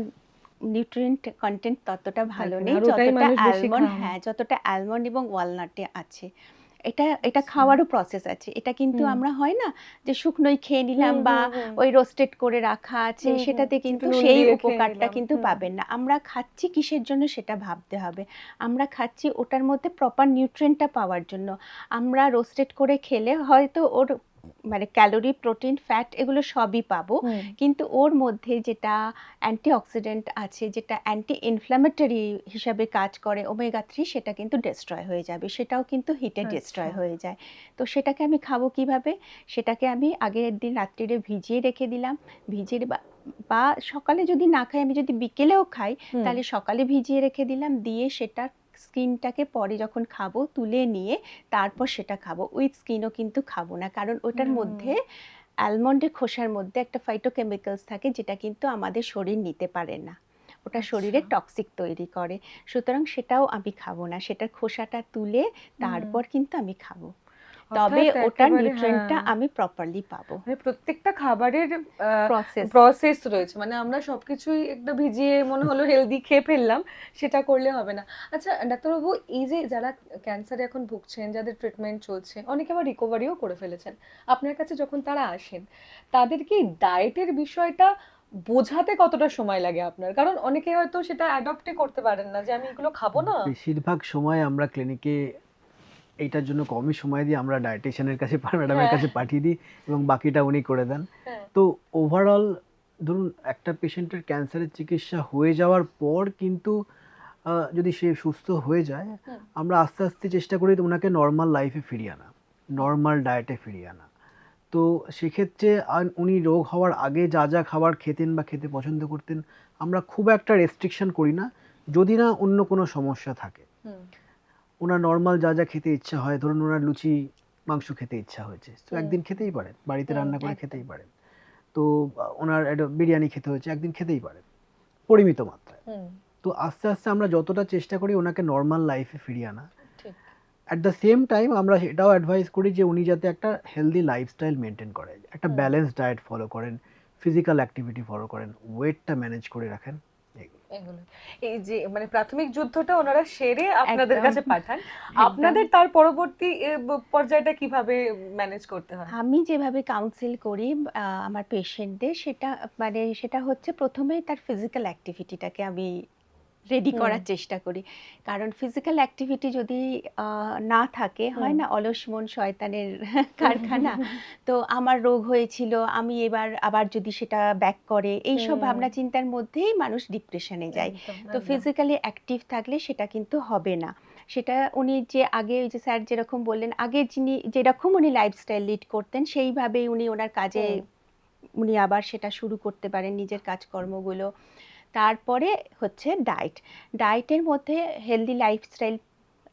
C: নিউট্রিয়েন্ট কন্টেন্ট ততটা ভালো
A: থাকে না।
C: নেই
A: আর ওটাই মানুষ বেশি খান।
C: যতটা আলমন্ড এবং ওয়ালনাটে আছে। এটা এটা
A: আচ্ছা।
C: খাওয়ারও প্রসেস আছে। এটা কিন্তু
A: হুম।
C: আমরা হয় না যে শুকনোই খেয়ে নিলাম
A: হুম,
C: বা
A: হুম, হুম।
C: ওই রোস্টেড করে রাখা আছে,
A: হুম, হুম।
C: সেটাতে
A: একটু
C: কিন্তু
A: নুন
C: সেই
A: দিয়ে খেয়ে
C: উপকারটা
A: নিলাম।
C: কিন্তু
A: হুম।
C: পাবেন না। আমরা খাচ্ছি কিসের জন্য সেটা ভাবতে হবে। আমরা খাচ্ছি ওটার মধ্যে প্রপার নিউট্রিয়েন্টটা পাওয়ার জন্য। আমরা রোস্টেড করে খেলে হয়তো ওর মানে ক্যালোরি, প্রোটিন, ফ্যাট এগুলো সবই পাবো,
A: হুম।
C: কিন্তু ওর মধ্যে যেটা অ্যান্টিঅক্সিডেন্ট আছে, যেটা অ্যান্টি ইনফ্ল্যামেটরি হিসাবে কাজ করে, ওমেগা 3, সেটা কিন্তু ডেস্ট্রয় হয়ে যাবে, সেটাও কিন্তু হিটে
A: আচ্ছা।
C: ডেস্ট্রয় হয়ে যায়। তো সেটাকে আমি খাবো কিভাবে? সেটাকে আমি আগের দিন রাত্রিরে ভিজিয়ে রেখে দিলাম, ভিজিয়ে বা সকালে যদি না খাই, আমি যদি বিকেলেও খাই,
A: হুম।
C: তাহলে সকালে ভিজিয়ে রেখে দিলাম, দিয়ে সেটা স্কিনটাকে পরে যখন খাবো তুলে নিয়ে তারপর সেটা খাবো। উইথ স্কিনও কিন্তু খাবো না, কারণ ওটার
A: হুম।
C: মধ্যে অ্যালমন্ডের খোসার মধ্যে একটা ফাইটোকেমিক্যালস থাকে যেটা কিন্তু আমাদের শরীর নিতে পারে না, ওটা
A: আচ্ছা।
C: শরীরে টক্সিক তৈরি করে। সুতরাং সেটাও আমি খাবো না, সেটার খোসাটা তুলে
A: হুম।
C: তারপর কিন্তু আমি খাবো। তবে
A: অর্থাৎ
C: ওটার
A: একেবারে,
C: নিউট্রিয়েন্টটা
A: হ্যাঁ,
C: আমি প্রপারলি পাবো।
A: মানে প্রত্যেকটা খাবারের
C: প্রসেস
A: প্রসেস রয়েছে, মানে আমরা সবকিছুই একটু ভিজিয়ে মনে হলো হেলদি খেয়ে ফেললাম, সেটা করলে হবে না। আচ্ছা ডাক্তারবাবু, এই যে যারা ক্যান্সারে এখন ভুগছেন, যাদের ট্রিটমেন্ট চলছে, অনেকে আবার রিকভারিও করে ফেলেছেন, আপনার কাছে যখন তারা আসেন, তাদেরকে ডায়েটের বিষয়টা বোঝাতে কতটা সময় লাগে আপনার? কারণ অনেকে হয়তো সেটা অ্যাডপ্টই করতে পারেন না যে আমি এগুলো খাবো না।
B: বেশিরভাগ সময় আমরা ক্লিনিকে এইটার জন্য কমই সময় দিই, আমরা ডায়েটিশিয়ানের কাছে ম্যাডামের
A: হ্যাঁ,
B: কাছে পাঠিয়ে দিই এবং বাকিটা উনি করে দেন।
A: হ্যাঁ,
B: তো ওভারঅল ধরুন একটা পেশেন্টের ক্যান্সারের চিকিৎসা হয়ে যাওয়ার পর কিন্তু যদি সে সুস্থ হয়ে যায়,
A: হুম,
B: আমরা আস্তে আস্তে চেষ্টা করি ওনাকে নর্মাল লাইফে ফিরিয়ে আনা, নর্মাল ডায়েটে ফিরিয়ে আনা। তো সেক্ষেত্রে উনি রোগ হওয়ার আগে যা যা খাবার খেতেন বা খেতে পছন্দ করতেন, আমরা খুব একটা রেস্ট্রিকশন করি না, যদি না অন্য কোনো সমস্যা থাকে।
A: হুম,
B: ওনার নর্মাল যা যা খেতে ইচ্ছা হয়, ধরুন ওনার লুচি মাংস খেতে ইচ্ছা হয়েছে, তো
A: হুম,
B: একদিন খেতেই পারেন, বাড়িতে
A: হুম,
B: রান্না করে
C: একদম।
B: খেতেই পারেন। তো ওনার একটা বিরিয়ানি খেতে হয়েছে, একদিন খেতেই পারেন, পরিমিত মাত্রায়।
A: হুম,
B: তো আস্তে আস্তে আমরা যতটা চেষ্টা করি ওনাকে নর্মাল লাইফে ফিরিয়ে আনা।
A: ঠিক।
B: অ্যাট দ্য সেম টাইম আমরা এটাও অ্যাডভাইস করি যে উনি যাতে একটা হেলদি লাইফস্টাইল মেনটেন করে, একটা
A: হুম,
B: ব্যালেন্স ডায়েট ফলো করেন, ফিজিক্যাল অ্যাক্টিভিটি ফলো করেন, ওয়েটটা ম্যানেজ করে রাখেন, এগুলো।
A: এগুলো, এই যে মানে প্রাথমিক যুদ্ধটা ওনারা সেরে আপনাদের
C: একদম
A: কাছে পাঠান,
C: একদম।
A: আপনাদের তার পরবর্তী পর্যায়টা কিভাবে ম্যানেজ করতে হয়?
C: আমি যেভাবে কাউন্সিল করি আমার পেশেন্টদের, সেটা হচ্ছে প্রথমে তার ফিজিক্যাল অ্যাক্টিভিটিটাকে আমি রেডি
A: হুম,
C: করার চেষ্টা করি। কারণ ফিজিক্যাল অ্যাক্টিভিটি যদি না থাকে, হয়
A: হুম,
C: না অলস মন শয়তানের কারখানা। তো আমার রোগ হয়েছিল, আমি এবার আবার যদি সেটা ব্যাক করে, এইসব
A: হুম,
C: ভাবনা চিন্তার মধ্যেই মানুষ ডিপ্রেশনে যায়।
A: একদম,
C: তো
A: একদম।
C: ফিজিক্যালি অ্যাক্টিভ থাকলে সেটা কিন্তু হবে না। সেটা উনি যে আগে ওই যে স্যার যেরকম বললেন, আগে যিনি যেরকম উনি লাইফস্টাইল লিড করতেন সেইভাবেই উনি ওনার কাজে
A: হুম,
C: উনি আবার সেটা শুরু করতে পারেন, নিজের কাজকর্মগুলো। তারপরে হচ্ছে ডায়েটের মধ্যে হেলদি লাইফস্টাইল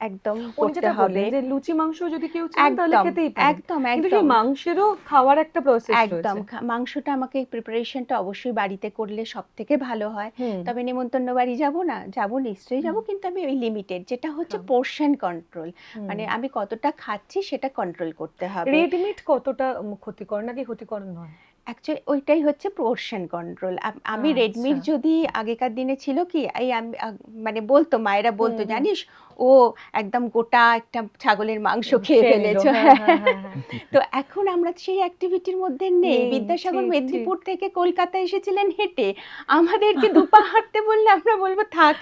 C: একদম
A: উনি
C: করতে
A: যেটা
C: হবে।
A: বললেন যে লুচি মাংস যদি কেউ চান তাহলে
C: একদম
A: খেতেই পারেন,
C: একদম
A: কিন্তু সেই
C: একদম
A: মাংসেরও খাওয়ার একটা প্রসেস
C: একদম
A: রয়েছে।
C: মাংসটা আমাকে প্রিপারেশনটা অবশ্যই বাড়িতে করলে সব থেকে ভালো হয়।
A: হুম,
C: তবে নেমন্তন্ন বাড়ি যাব না, যাব নিশ্চয়ই যাব,
A: হুম,
C: কিন্তু আমি ওই লিমিটেড, যেটা হচ্ছে
A: খাবো।
C: পোর্শন কন্ট্রোল,
A: হুম,
C: মানে আমি কতটা খাচ্ছি সেটা কন্ট্রোল করতে হবে।
A: রেড মিট কতটা ক্ষতিকর নাকি ক্ষতিকর নয়?
C: অ্যাকচুয়ালি ওইটাই হচ্ছে পোর্শন কন্ট্রোল। আমি রেড
A: আচ্ছা।
C: মিট যদি আগেকার দিনে ছিল কি, এই মানে বলতো, মায়েরা
A: হুম,
C: বলতো,
A: হুম,
C: জানিস ও একদম গোটা একটা ছাগলের মাংস খেয়ে
A: খেয়ে নিল,
C: ফেলেছো।
A: হ্যাঁ,
C: হ্যাঁ,
A: হ্যাঁ, হ্যাঁ, হ্যাঁ,
C: তো এখন আমরা সেই অ্যাক্টিভিটির মধ্যে নেই।
A: নেই,
C: বিদ্যাসাগর
A: ঠিক, ঠিক।
C: মেদিনীপুর থেকে কলকাতা এসেছিলেন হেঁটে, আমাদেরকে দুপা হাঁটতে বললে আমরা বলবো থাক।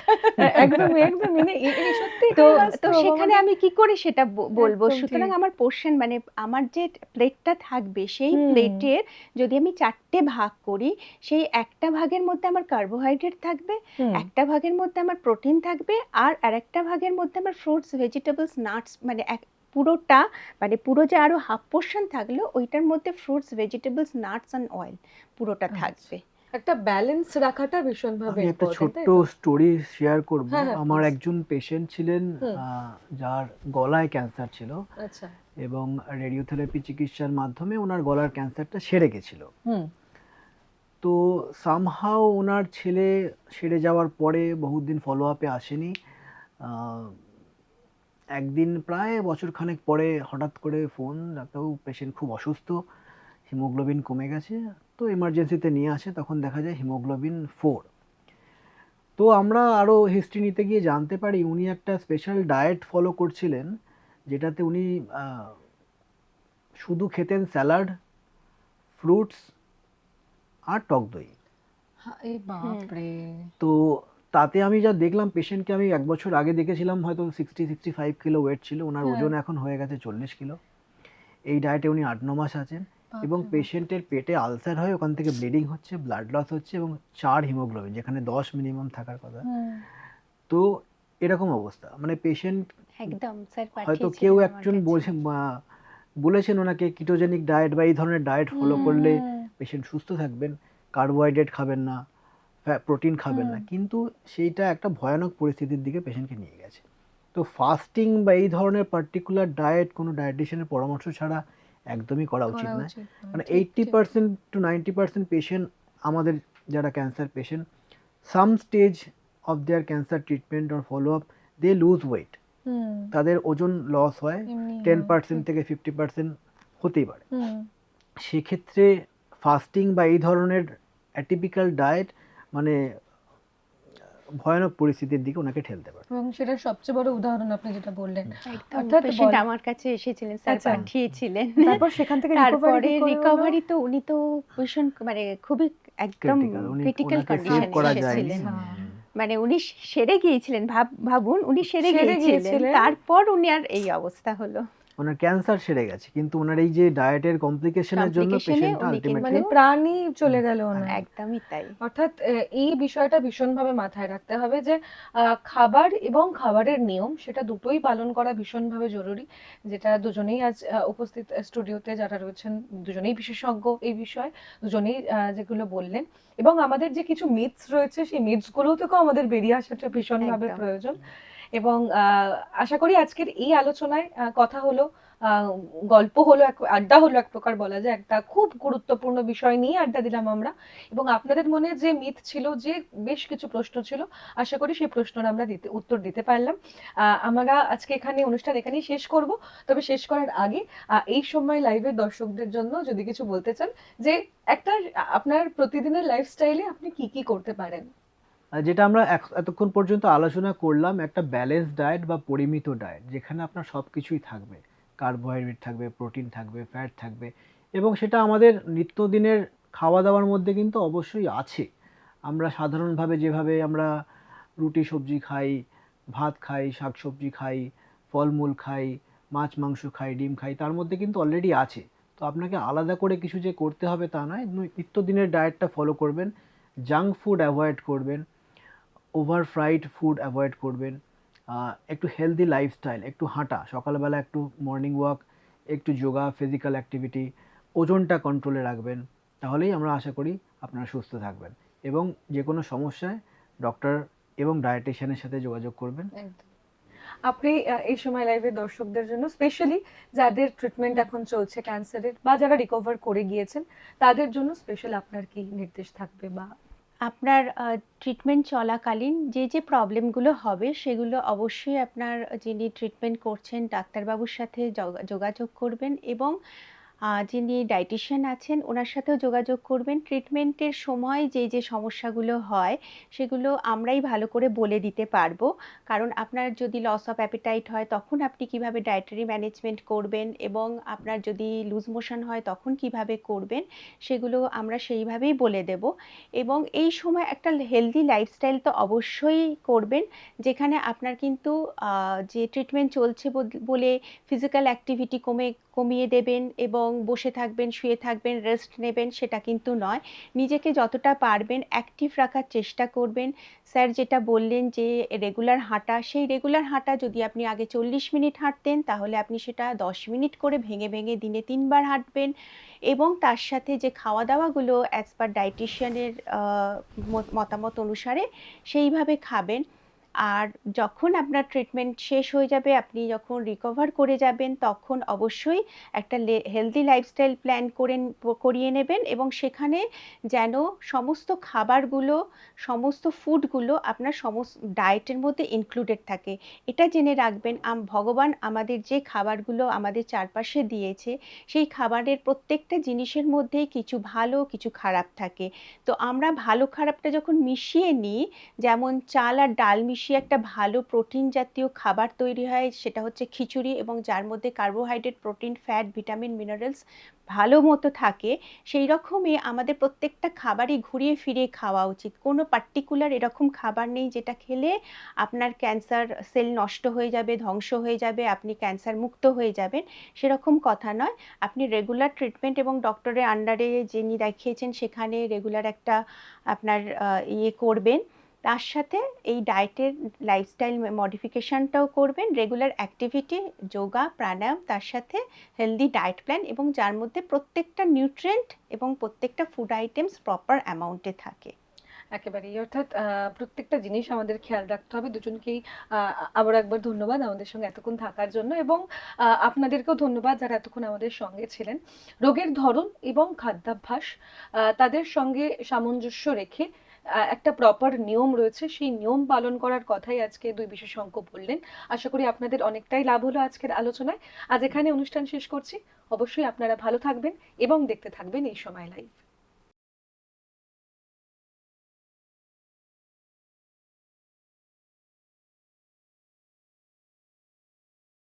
A: একদমই, একদমই, মানে এই সত্যি
C: তো
A: এটাই
C: তো
A: বাস্তব
C: সেখানে
A: আমাদের।
C: আমি কি করে সেটা বলবো?
A: একদম
C: সুতরাং
A: ঠিক।
C: আমার পোর্শন, মানে আমার যে প্লেটটা থাকবে সেই
A: হুম,
C: প্লেটের যদি আমি ৪ টে ভাগ করি, সেই একটা ভাগের মধ্যে আমার কার্বোহাইড্রেট থাকবে,
A: হুম,
C: একটা ভাগের মধ্যে আমার প্রোটিন থাকবে, আর আরেকটা ভাগের মধ্যে আমার ফ্রুটস, ভেজিটেবলস, নাটস, মানে পুরোটা, মানে পুরো যে আরো হাফ পোর্শন থাকলো ওইটার মধ্যে fruits, vegetables, nuts and oil পুরোটা
A: আচ্ছা।
C: থাকবে।
A: একটা ব্যালেন্স রাখাটা ভীষণভাবে
B: আমি একটা
A: ইম্পর্টেন্ট, তাই
B: ছোট্ট
A: তো?
B: স্টোরি শেয়ার করব।
A: হ্যাঁ, হ্যাঁ,
B: আমার
A: প্লিজ।
B: একজন পেশেন্ট ছিলেন
A: হুম,
B: যার গলায় ক্যান্সার ছিল
A: আচ্ছা।
B: এবং রেডিওথেরাপি চিকিৎসার মাধ্যমে ওনার গলার ক্যান্সারটা সেরে গেছিল।
A: হুম,
B: তো সামহাও ওনার ছেলে সেরে যাওয়ার পরে বহুদিন ফলো আপে আসেনি। আহ, একদিন প্রায় বছরখানেক পরে হঠাৎ করে ফোন, ডাক্তারবাবু পেশেন্ট খুব অসুস্থ, হিমোগ্লোবিন কমে গেছে। তো এমার্জেন্সিতে নিয়ে আসে, তখন দেখা যায় হিমোগ্লোবিন 4। তো আমরা আরও হিস্ট্রি নিতে গিয়ে জানতে পারি উনি একটা স্পেশাল ডায়েট ফলো করছিলেন, যেটাতে উনি শুধু খেতেন স্যালাড, ফ্রুটস আর টক দই।
A: এই বাপরে!
B: তো তাতে আমি যা দেখলাম, পেশেন্টকে আমি 1 বছর আগে দেখেছিলাম, হয়তো 60-65 কিলো ওয়েট ছিল, ওনার
A: হ্যাঁ,
B: ওজন এখন হয়ে গেছে 40 কিলো। এই ডায়েটে উনি 8-9 মাস আছেন এবং
A: বাপরে বাপ!
B: পেশেন্টের পেটে আলসার হয়, ওখান থেকে ব্লিডিং হচ্ছে, ব্লাড লস হচ্ছে এবং 4 হিমোগ্লোবিন, যেখানে 10 মিনিমাম থাকার কথা।
A: হুম,
B: তো এরকম অবস্থা, মানে পেশেন্ট
C: একদম স্যার
B: হয়তো কেউ
C: পাঠিয়েছিলেন আমার
B: একজন
C: কাছে।
B: বলেছেন ওনাকে কিটোজেনিক ডায়েট বা এই ধরনের ডায়েট ফলো
A: হুম,
B: করলে
A: হুম,
B: পেশেন্ট সুস্থ থাকবেন, কার্বোহাইড্রেট খাবেন না, প্রোটিন খাবেন
A: হুম,
B: না, কিন্তু সেইটা একটা ভয়ানক পরিস্থিতির দিকে পেশেন্টকে নিয়ে গেছে। তো ফাস্টিং বা এই ধরনের পার্টিকুলার ডায়েট কোনো ডায়েটিশিয়ানের পরামর্শ ছাড়া একদমই করা উচিত
A: করা
B: নয়।
A: উচিত নয়।
B: মানে
A: ঠিক, ঠিক।
B: 80% to 90% পেশেন্ট, আমাদের যারা cancer patient, some stage of their cancer treatment or follow up, they lose weight.
A: Hmm,
B: তাদের ওজন লস হয়
A: এমনি
B: 10% থেকে 50% হতেই পারে।
A: হুম,
B: সেক্ষেত্রে ফাস্টিং বা এই ধরনের অ্যাটিপিক্যাল ডায়েট মানে ভয়ানক পরিস্থিতির দিকে ওনাকে ঠেলতে পারে।
A: এবং সেটার সবচেয়ে বড় উদাহরণ আপনি যেটা বললেন।
C: একদম
A: অর্থাৎ
C: পেশেন্ট আমার কাছে এসেছিলেন, স্যার
A: আচ্ছা।
C: পাঠিয়েছিলেন।
A: তারপর সেখান থেকে
C: তারপরে
A: রিকভারি
C: রিকভারি তো উনি তো ভীষণ মানে খুবই একদম
B: ক্রিটিক্যাল,
C: ক্রিটিক্যাল
B: ওনাকে সেভ
C: কন্ডিশনে
B: করা যায়নি।
C: এসেছিলেন।
A: আচ্ছা।
C: মানে উনি সেরে গিয়েছিলেন, ভাবুন উনি সেরে
A: সেরে
C: গিয়েছিলেন,
A: গিয়েছিলেন।
C: তারপর উনি আর এই অবস্থা হলো।
B: ওনার ক্যান্সার সেরে গেছে, কিন্তু ওনার এই যে ডায়েটের কমপ্লিকেশনের জন্য
C: কমপ্লিকেশনে
B: পেশেন্টটা
C: উনি
B: আলটিমেটলি
A: মানে
C: কিন্তু
A: প্রাণই চলে গেল ওনার।
C: একদমই তাই।
A: অর্থাৎ এই বিষয়টা ভীষণভাবে মাথায় রাখতে হবে যে খাবার এবং খাবারের নিয়ম সেটা দুটোই পালন করা ভীষণভাবে জরুরি, যেটা দুজনেই আজ উপস্থিত স্টুডিওতে যারা রয়েছেন দুজনেই বিশেষজ্ঞ এই বিষয়ে, দুজনেই যেগুলো বললেন। এবং আমাদের যে কিছু মিথস রয়েছে সেই মিথস গুলো থেকেও আমাদের বেরিয়ে আসাটা ভীষণভাবে
C: একদম।
A: প্রয়োজন। এবং আশা করি আজকের এই আলোচনায় কথা হলো, আহ, গল্প হলো, আড্ডা হলো, এক প্রকার বলা যায়, একটা খুব গুরুত্বপূর্ণ বিষয় নিয়ে আড্ডা দিলাম আমরা। এবং আপনাদের মনে যে মিথ ছিল, যে বেশ কিছু প্রশ্ন ছিল, আশা করি সেই প্রশ্নের আমরা উত্তর দিতে পারলাম। আমরা আজকে এখানে অনুষ্ঠান এখানেই শেষ করব। তবে শেষ করার আগে এই সময় লাইভের দর্শকদের জন্য যদি কিছু বলতে চান, যে একটা আপনার প্রতিদিনের লাইফস্টাইলে আপনি কি কি করতে পারেন।
B: যেটা আমরা এতক্ষণ পর্যন্ত আলোচনা করলাম, একটা ব্যালেন্স ডায়েট বা পরিমিত ডায়েট, যেখানে আপনার সব কিছুই থাকবে, কার্বোহাইড্রেট থাকবে, প্রোটিন থাকবে, ফ্যাট থাকবে, এবং সেটা আমাদের নিত্যদিনের খাওয়া দাওয়ার মধ্যে কিন্তু অবশ্যই আছে। আমরা সাধারণভাবে যেভাবে আমরা রুটি সবজি খাই, ভাত খাই, শাকসবজি খাই, ফলমূল খাই, মাছ মাংস খাই, ডিম খাই, তার মধ্যে কিন্তু অলরেডি আছে। তো আপনাকে আলাদা করে কিছু যে করতে হবে তা নয়, নিত্যদিনের ডায়েটটা ফলো করবেন, জাঙ্ক ফুড অ্যাভয়েড করবেন, ওভার ফ্রাইড ফুড অ্যাভয়েড করবেন, একটু হেলদি লাইফস্টাইল, একটু হাঁটা, সকালবেলা একটু মর্নিং ওয়াক, একটু যোগা, ফিজিক্যাল অ্যাক্টিভিটি, ওজনটা কন্ট্রোলে রাখবেন, তাহলেই আমরা আশা করি আপনারা সুস্থ থাকবেন। এবং যে কোনো সমস্যায় ডক্টর এবং ডায়েটিশিয়ানের সাথে যোগাযোগ করবেন।
A: একদম। আপনি এই সময় লাইভের দর্শকদের জন্য স্পেশালি যাদের ট্রিটমেন্ট এখন চলছে ক্যান্সারের, বা যারা রিকভার করে গিয়েছেন, তাদের জন্য স্পেশাল আপনার কি নির্দেশ থাকবে? বা
C: আপনার ট্রিটমেন্ট চলাকালীন যে যে প্রবলেমগুলো হবে সেগুলো অবশ্যই আপনার যিনি ট্রিটমেন্ট করছেন ডাক্তারবাবুর সাথে যোগাযোগ করবেন, এবং যিনি ডায়েটিশিয়ান আছেন ওনার সাথেও যোগাযোগ করবেন। ট্রিটমেন্টের সময় যে যে সমস্যাগুলো হয় সেগুলো আমরাই ভালো করে বলে দিতে পারবো। কারণ আপনার যদি লস অফ অ্যাপিটাইট হয় তখন আপনি কিভাবে ডায়েটারি ম্যানেজমেন্ট করবেন, এবং আপনার যদি লুজ মোশন হয় তখন কিভাবে করবেন, সেগুলো আমরা সেইভাবেই বলে দেব। এবং এই সময় একটা হেলদি লাইফস্টাইল তো অবশ্যই করবেন, যেখানে আপনার কিন্তু যে ট্রিটমেন্ট চলছে বলে ফিজিক্যাল অ্যাক্টিভিটি কমিয়ে দেবেন এবং বসে থাকবেন, শুয়ে থাকবেন, রেস্ট নেবেন, সেটা কিন্তু নয়। নিজেকে যতটা পারবেন অ্যাক্টিভ রাখার চেষ্টা করবেন। স্যার যেটা বললেন যে রেগুলার হাঁটা, সেই রেগুলার হাঁটা যদি আপনি আগে 40 মিনিট হাঁটতেন তাহলে আপনি সেটা 10 মিনিট করে ভেঙে ভেঙে দিনে 3 বার হাঁটবেন। এবং তার সাথে যে খাওয়া দাওয়াগুলো অ্যাজ পার ডায়েটিশিয়ানের মতামত অনুসারে সেইভাবে খাবেন। আর যখন আপনার ট্রিটমেন্ট শেষ হয়ে যাবে, আপনি যখন রিকভার করে যাবেন, তখন অবশ্যই একটা হেলদি লাইফস্টাইল প্ল্যান করিয়ে নেবেন, এবং সেখানে যেন সমস্ত খাবারগুলো, সমস্ত ফুডগুলো আপনার সমস্ত ডায়েটের মধ্যে ইনক্লুডেড থাকে। এটা জেনে রাখবেন ভগবান আমাদের যে খাবারগুলো আমাদের চারপাশে দিয়েছে সেই খাবারের প্রত্যেকটা জিনিসের মধ্যেই কিছু ভালো কিছু খারাপ থাকে। তো আমরা ভালো খারাপটা যখন মিশিয়ে নিই, যেমন চাল আর ডাল মিশিয়ে একটা ভালো প্রোটিন জাতীয় খাবার তৈরি হয়, সেটা হচ্ছে খিচুড়ি, এবং যার মধ্যে carbohydrate, protein, fat, vitamin, minerals ভালো মতো থাকে। সেই রকমই আমাদের প্রত্যেকটা খাবারই ঘুরিয়ে ফিরিয়ে খাওয়া উচিত। কোনো পার্টিকুলার এরকম খাবার নেই যেটা খেলে আপনার ক্যান্সার সেল নষ্ট হয়ে যাবে, ধ্বংস হয়ে যাবে, আপনি ক্যান্সার মুক্ত হয়ে যাবেন, সেরকম কথা নয়। আপনি রেগুলার ট্রিটমেন্ট এবং ডক্টরের আন্ডারে যিনি দেখিয়েছেন সেখানে রেগুলার একটা আপনার করবেন। তার সাথে এই ডায়েটের লাইফস্টাইল মডিফিকেশনটাও করবেন, রেগুলার অ্যাক্টিভিটি, যোগা, প্রাণায়াম, তার সাথে হেলদি ডায়েট প্ল্যান, এবং যার মধ্যে প্রত্যেকটা নিউট্রিয়েন্ট এবং প্রত্যেকটা ফুড আইটেমস প্রপার অ্যামাউন্টে থাকে।
A: একেবারেই, অর্থাৎ প্রত্যেকটা জিনিস আমাদের খেয়াল রাখতে হবে। দুজনকেই আবার একবার ধন্যবাদ আমাদের সঙ্গে এতক্ষণ থাকার জন্য, এবং আপনাদেরকেও ধন্যবাদ যারা এতক্ষণ আমাদের সঙ্গে ছিলেন। রোগের ধরন এবং খাদ্যাভ্যাস তাদের সঙ্গে সামঞ্জস্য রেখে একটা প্রপার নিয়ম রয়েছে, সেই নিয়ম পালন করার কথাই আজকে দুই বিশেষজ্ঞ বললেন। আশা করি আপনাদের অনেকটাই লাভ হলো আজকের আলোচনায়। আজ এখানে অনুষ্ঠান শেষ করছি। অবশ্যই আপনারা ভালো থাকবেন এবং দেখতে থাকবেন এই সময় লাইভ।